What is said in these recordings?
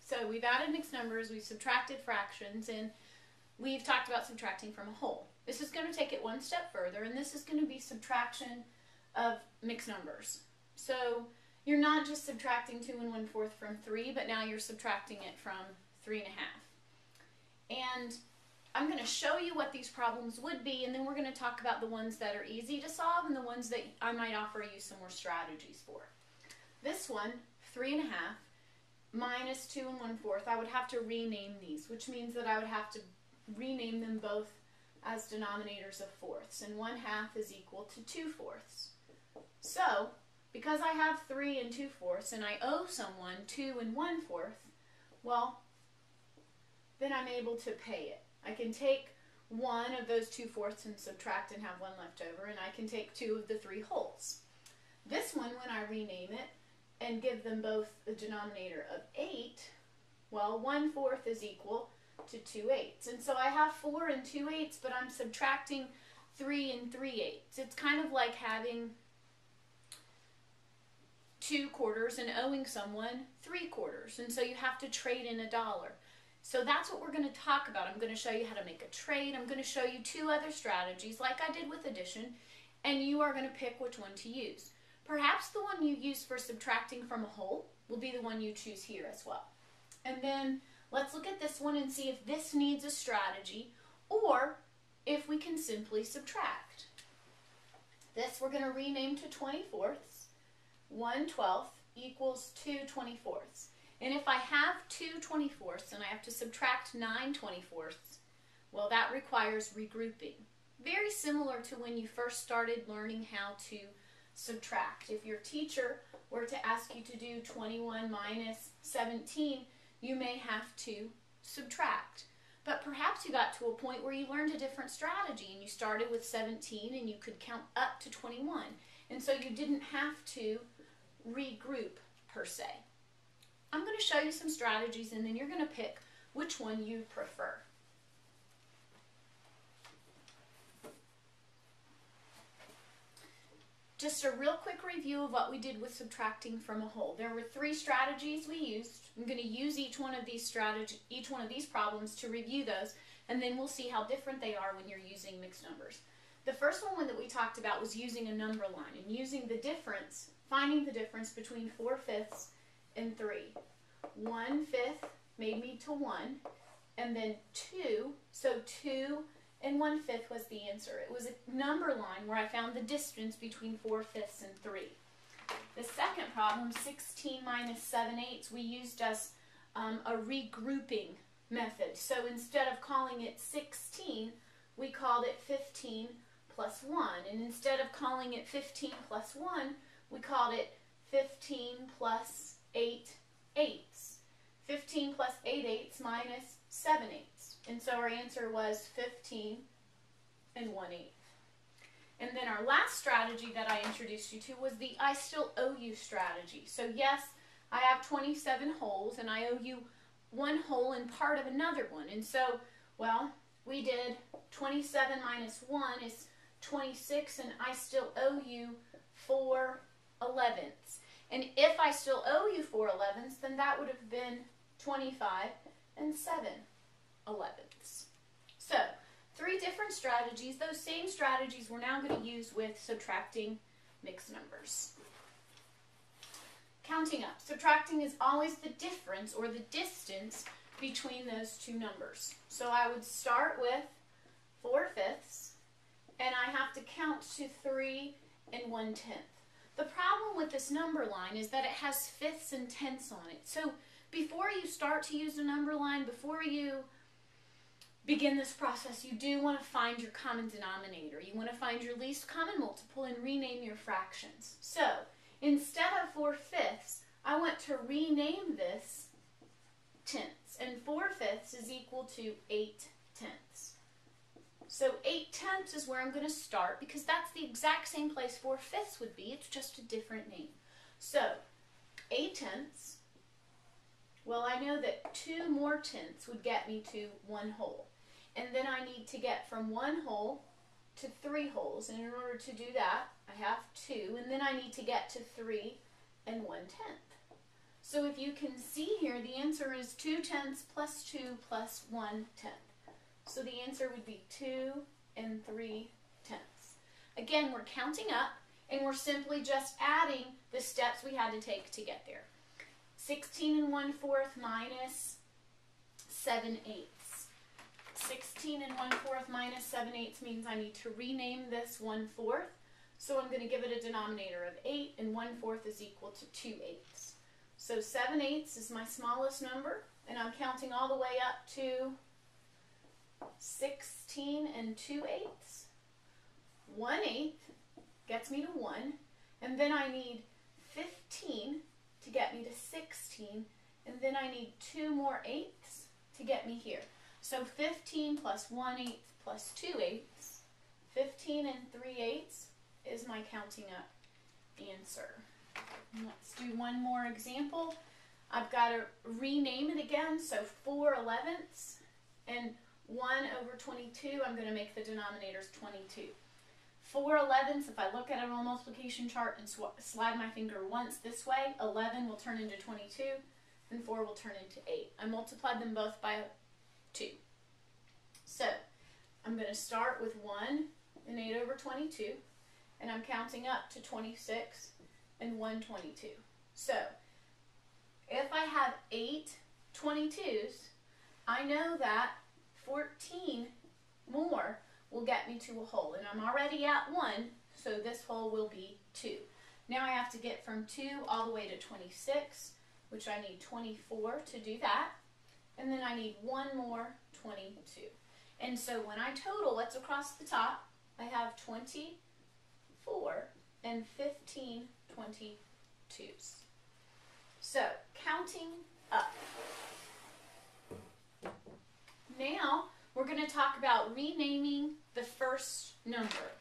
So we've added mixed numbers, we've subtracted fractions, and we've talked about subtracting from a whole. This is going to take it one step further, and this is going to be subtraction of mixed numbers. So you're not just subtracting 2 1/4 from 3, but now you're subtracting it from 3 1/2. And I'm going to show you what these problems would be, and then we're going to talk about the ones that are easy to solve and the ones that I might offer you some more strategies for. This one, 3 1/2 minus 2 1/4, I would have to rename these, which means that I would have to rename them both as denominators of fourths, and 1/2 is equal to 2/4. So, because I have 3 2/4 and I owe someone 2 1/4, well, then I'm able to pay it. I can take one of those 2/4 and subtract and have one left over, and I can take 2 of the 3 wholes. This one, when I rename it and give them both a denominator of 8, well, 1/4 is equal to 2/8. And so I have 4 2/8, but I'm subtracting 3 3/8. It's kind of like having 2 quarters and owing someone 3 quarters. And so you have to trade in $1. So that's what we're going to talk about. I'm going to show you how to make a trade. I'm going to show you 2 other strategies like I did with addition, and you are going to pick which one to use. Perhaps the one you use for subtracting from a whole will be the one you choose here as well. And then let's look at this one and see if this needs a strategy or if we can simply subtract. This we're going to rename to 20/4. 1/12 equals 2 20/4. And if I have 2 20/4 and I have to subtract 9 20/4, well, that requires regrouping. Very similar to when you first started learning how to subtract. If your teacher were to ask you to do 21 minus 17, you may have to subtract. But perhaps you got to a point where you learned a different strategy and you started with 17 and you could count up to 21. And so you didn't have to regroup per se. I'm going to show you some strategies and then you're going to pick which one you prefer. Just a real quick review of what we did with subtracting from a whole. There were 3 strategies we used. I'm going to use each one of these problems to review those, and then we'll see how different they are when you're using mixed numbers. The first one that we talked about was using a number line and using the difference, finding the difference between 4/5 and 3. 1/5 made me to 1, and then 2, so 2 and 1/5 was the answer. It was a number line where I found the distance between 4/5 and 3. The second problem, 16 minus 7/8, we used as a regrouping method. So instead of calling it 16, we called it 15 plus 1. And instead of calling it 15 plus 1, we called it 15 plus 8/8. 15 plus 8/8 minus 7/8. And so our answer was 15 and 1/8. And then our last strategy that I introduced you to was the I still owe you strategy. So yes, I have 27 wholes and I owe you 1 whole and part of another one. And so, well, we did 27 minus 1 is 26, and I still owe you 4/11. And if I still owe you 4/11, then that would have been 25 and 7/11. So, 3 different strategies. Those same strategies we're now going to use with subtracting mixed numbers. Counting up. Subtracting is always the difference or the distance between those 2 numbers. So I would start with 4/5, and I have to count to 3 1/10. The problem with this number line is that it has fifths and tenths on it. So before you start to use a number line, before you begin this process, you do want to find your common denominator. You want to find your least common multiple and rename your fractions. So instead of 4/5, I want to rename this tenths. And 4/5 is equal to 8/10. So 8/10 is where I'm going to start because that's the exact same place 4/5 would be. It's just a different name. So 8/10, well, I know that 2 more tenths would get me to 1 whole. And then I need to get from 1 whole to 3 wholes. And in order to do that, I have 2. And then I need to get to 3 1/10. So if you can see here, the answer is 2/10 plus 2 plus 1/10. So the answer would be 2 3/10. Again, we're counting up, and we're simply just adding the steps we had to take to get there. 16 1/4 minus 7/8. 16 1/4 minus 7/8 means I need to rename this 1/4. So I'm going to give it a denominator of 8, and 1/4 is equal to 2/8. So 7/8 is my smallest number, and I'm counting all the way up to 16 2/8. 1/8 gets me to 1, and then I need 15 to get me to 16, and then I need 2 more eighths to get me here. So 15 plus 1/8 plus 2/8, 15 3/8 is my counting up answer. Let's do one more example. I've got to rename it again, so 4/11 and 1/22, I'm going to make the denominators 22. 4/11, if I look at it on a multiplication chart and slide my finger once this way, 11 will turn into 22, and 4 will turn into 8. I multiplied them both by 2. So I'm going to start with 1 and 8/22, and I'm counting up to 26 and 1/22. So if I have 8 22s, I know that 14 more will get me to a whole, and I'm already at 1, so this whole will be 2. Now I have to get from 2 all the way to 26, which I need 24 to do that, and then I need one more 22. And so when I total what's across the top, I have 24 and 15 22s. So counting up. Now we're going to talk about renaming the first number.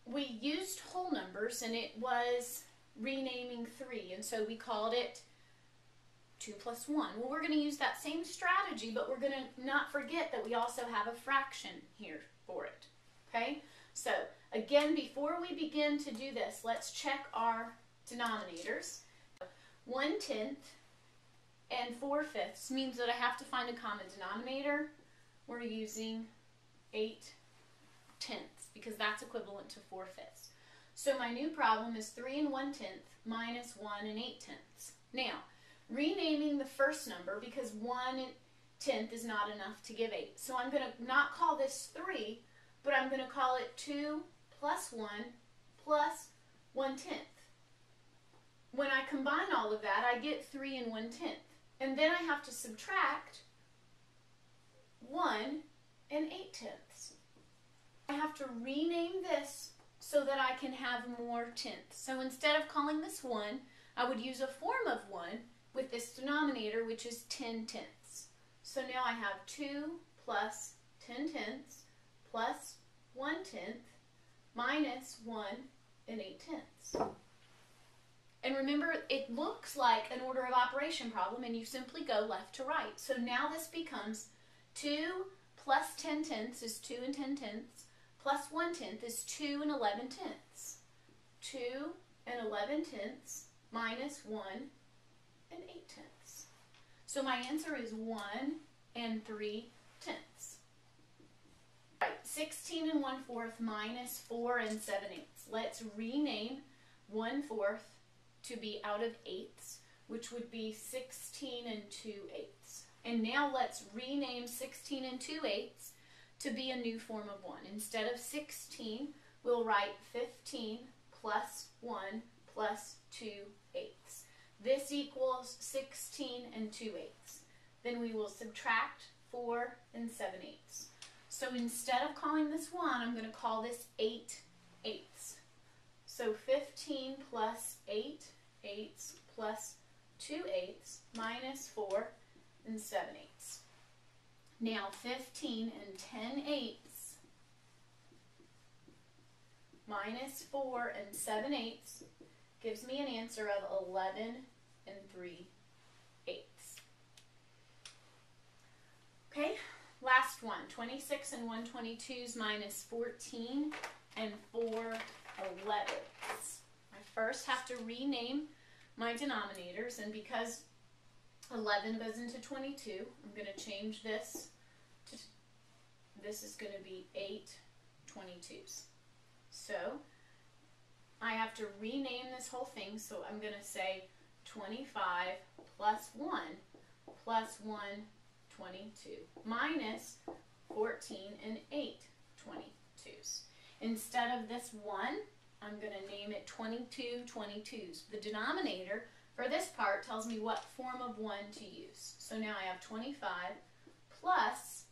We used whole numbers, and it was renaming 3, and so we called it 2 plus 1. Well, we're going to use that same strategy, but we're going to not forget that we also have a fraction here for it. Okay? So, again, before we begin to do this, let's check our denominators. 1/10 and 4/5 means that I have to find a common denominator. We're using 8/10 because that's equivalent to 4/5. So my new problem is 3 1/10 minus 1 8/10. Now, renaming the first number because 1/10 is not enough to give 8. So I'm going to not call this 3, but I'm going to call it 2 plus 1 plus 1/10. When I combine all of that, I get 3 1/10. And then I have to subtract 1 8/10. I have to rename this so that I can have more tenths. So instead of calling this 1, I would use a form of 1 with this denominator, which is 10/10. So now I have 2 plus 10/10 plus 1/10 minus 1 8/10. And remember, it looks like an order of operation problem, and you simply go left to right. So now this becomes 2 plus 10/10 is 2 10/10, plus 1/10 is 2 11/10. 2 11/10 minus 1 8/10. So my answer is 1 3/10. Right, 16 1/4 minus 4 7/8. Let's rename 1/4 to be out of eighths, which would be 16 2/8. And now let's rename 16 2/8 to be a new form of 1. Instead of 16, we'll write 15 plus 1 plus 2/8. This equals 16 2/8. Then we will subtract 4 7/8. So instead of calling this 1, I'm going to call this 8/8. So 15 plus 8/8 plus 2/8 minus 4 7/8. Now 15 10/8 minus 4 7/8 gives me an answer of 11 3/8. Okay, last one. 26 1/22 minus 14 4/11. I first have to rename my denominators, and because 11 goes into 22, I'm going to change this to, this is going to be 8 22s. So I have to rename this whole thing, so I'm going to say 25 plus 1 plus 1 22 minus 14 and 8 22s. Instead of this 1, I'm going to name it 22 22s. The denominator for this part tells me what form of 1 to use. So now I have 25 plus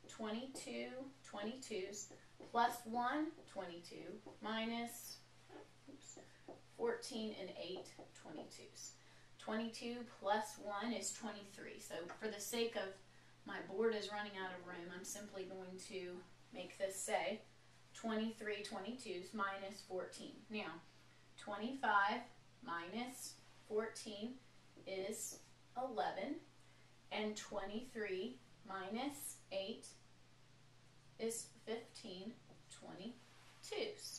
22 22s plus 1 22 minus 14 and 8 22s. 22 plus 1 is 23. So for the sake of my board is running out of room, I'm simply going to make this say 23 22s minus 14. Now, 25 minus 14 is 11, and 23 minus 8 is 15 22s.